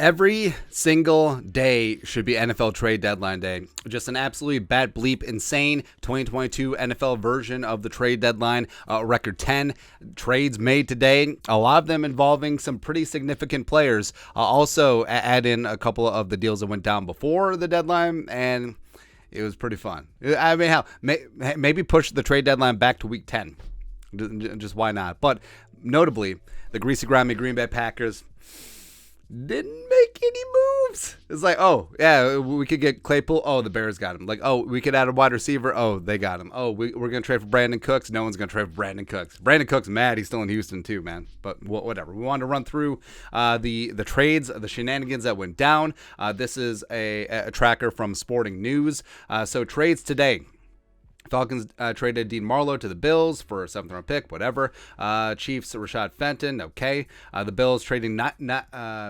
Every single day should be NFL trade deadline day. Just an absolutely bat bleep insane 2022 NFL version of the trade deadline. Record 10 trades made today. A lot of them involving some pretty significant players. Also add in a couple of the deals that went down before the deadline, and it was pretty fun. I mean, hell, maybe push the trade deadline back to week 10. Just why not? But notably, the greasy, grimy Green Bay Packers didn't make any moves. It's like, oh, yeah, we could get Claypool. Oh, the Bears got him. Like, oh, we could add a wide receiver. Oh, they got him. Oh, we're going to trade for Brandon Cooks. No one's going to trade for Brandon Cooks. Brandon Cooks mad. He's still in Houston too, man. But whatever. We wanted to run through the trades, the shenanigans that went down. This is a tracker from Sporting News. So trades today. Falcons traded Dean Marlowe to the Bills for a 7th-round pick, whatever. Chiefs, Rashad Fenton, okay. The Bills trading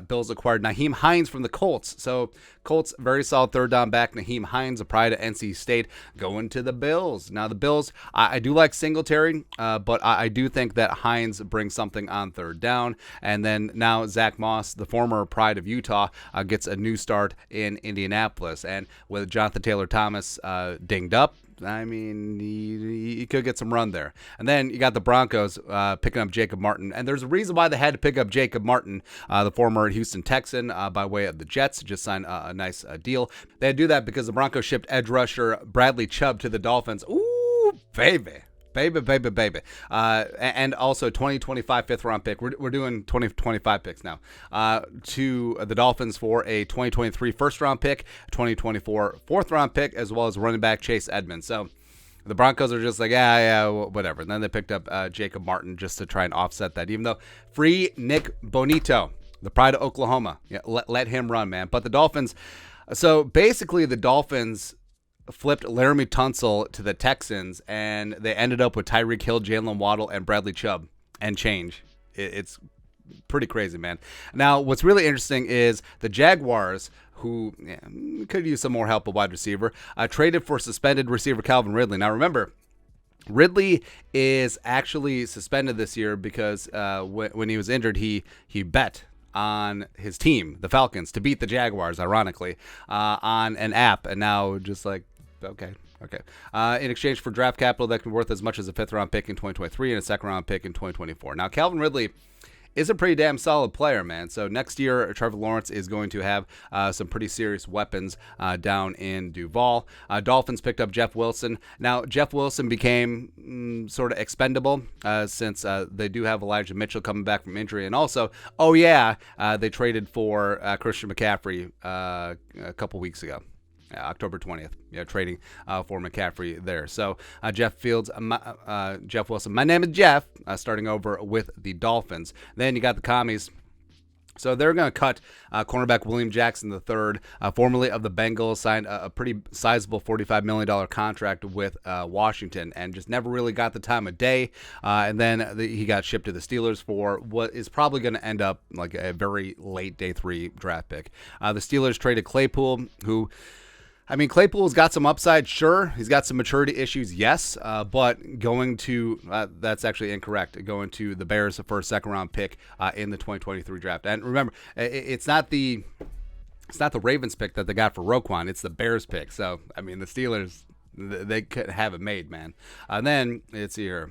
Bills acquired Nyheim Hines from the Colts. So Colts, very solid third-down back. Nyheim Hines, a pride of NC State, going to the Bills. Now the Bills, I do like Singletary, but I do think that Hines brings something on third down. And then now Zach Moss, the former pride of Utah, gets a new start in Indianapolis. And with Jonathan Taylor-Thomas dinged up, I mean, he could get some run there. And then you got the Broncos picking up Jacob Martin. And there's a reason why they had to pick up Jacob Martin, the former Houston Texan, by way of the Jets. Just signed a nice deal. They had to do that because the Broncos shipped edge rusher Bradley Chubb to the Dolphins. Ooh, baby. Baby. And also 2025 5th-round pick. We're doing 2025 picks now. To the Dolphins for a 2023 1st-round pick, 2024 4th-round pick, as well as running back Chase Edmonds. So the Broncos are just like, yeah, whatever. And then they picked up Jacob Martin just to try and offset that, even though free Nick Bonito, the pride of Oklahoma. Yeah, let him run, man. But the Dolphins, so basically the Dolphins flipped Laramie Tunsil to the Texans, and they ended up with Tyreek Hill, Jalen Waddle, and Bradley Chubb and change. It's pretty crazy, man. Now, what's really interesting is the Jaguars, who could use some more help at wide receiver, traded for suspended receiver Calvin Ridley. Now, remember, Ridley is actually suspended this year because when he was injured, he bet on his team, the Falcons, to beat the Jaguars, ironically, on an app, and now just like, okay. In exchange for draft capital that can be worth as much as a 5th-round pick in 2023 and a 2nd-round pick in 2024. Now, Calvin Ridley is a pretty damn solid player, man. So next year, Trevor Lawrence is going to have some pretty serious weapons down in Duval. Dolphins picked up Jeff Wilson. Now, Jeff Wilson became sort of expendable since they do have Elijah Mitchell coming back from injury. And also, they traded for Christian McCaffrey a couple weeks ago. October 20th, trading for McCaffrey there. So Jeff Wilson. My name is Jeff, starting over with the Dolphins. Then you got the Commies. So they're going to cut cornerback William Jackson III, formerly of the Bengals, signed a pretty sizable $45 million contract with Washington and just never really got the time of day. And then he got shipped to the Steelers for what is probably going to end up like a very late day 3 draft pick. The Steelers traded Claypool, who... I mean, Claypool's got some upside, sure. He's got some maturity issues, yes. But going to that's actually incorrect. Going to the Bears for a 2nd-round pick in the 2023 draft. And remember, it's not the Ravens pick that they got for Roquan. It's the Bears pick. So I mean, the Steelers, they could have it made, man. And then it's here.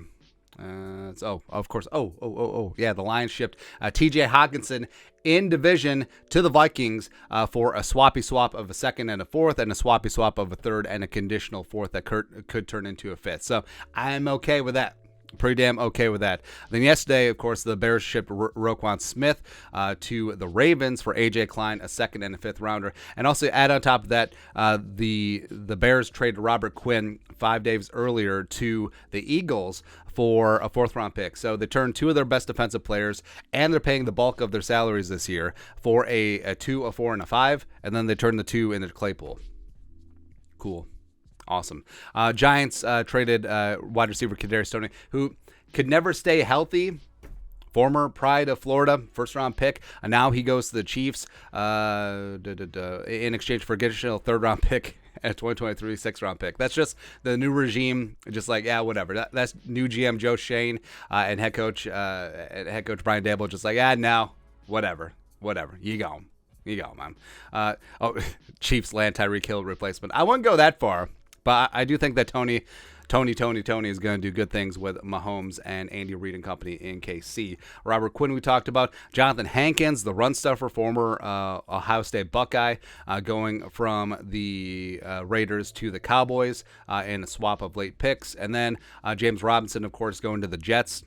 Of course. Yeah, the Lions shipped T.J. Hawkinson in division to the Vikings for a swappy swap of a 2nd and a 4th, and a swappy swap of a 3rd and a conditional 4th that could turn into a 5th. So I'm okay with that. Pretty damn okay with that. Then yesterday, of course, the Bears shipped Roquan Smith to the Ravens for A.J. Klein, a 2nd and a 5th rounder. And also add on top of that, the Bears traded Robert Quinn 5 days earlier to the Eagles for a 4th-round pick. So they turned 2 of their best defensive players, and they're paying the bulk of their salaries this year for a 2, a 4, and a 5, and then they turned the 2 into Claypool. Cool. Awesome. Giants traded wide receiver Kadarius Toney, who could never stay healthy. Former pride of Florida, 1st-round pick. And now he goes to the Chiefs in exchange for a additional 3rd-round pick at 2023 6th-round pick. That's just the new regime. Just like, yeah, whatever. That's new GM Joe Shane and head coach Brian Daboll. Just like, no, whatever. You go. You go, man. Chiefs land Tyreek Hill replacement. I wouldn't go that far, but I do think that Tony is going to do good things with Mahomes and Andy Reid and company in KC. Robert Quinn, we talked about. Jonathan Hankins, the run stuffer, former Ohio State Buckeye, going from the Raiders to the Cowboys in a swap of late picks. And then James Robinson, of course, going to the Jets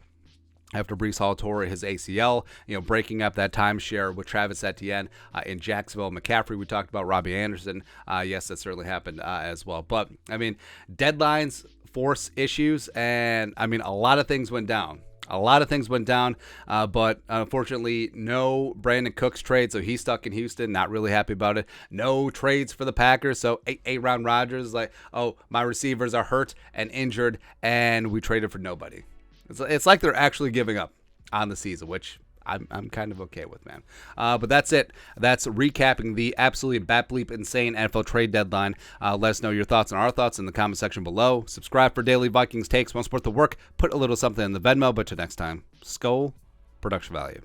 after Breece Hall tore his ACL, breaking up that timeshare with Travis Etienne in Jacksonville. McCaffrey, we talked about. Robbie Anderson, yes, that certainly happened as well. But, deadlines force issues, and, a lot of things went down. But unfortunately, no Brandon Cooks trade, so he's stuck in Houston, not really happy about it. No trades for the Packers, so Aaron Rodgers is like, oh, my receivers are hurt and injured, and we traded for nobody. It's like they're actually giving up on the season, which I'm kind of okay with, man. But that's it. That's recapping the absolutely bat bleep insane NFL trade deadline. Let us know your thoughts and our thoughts in the comment section below. Subscribe for daily Vikings takes. Want to support the work? Put a little something in the Venmo. But till next time, Skull Production Value.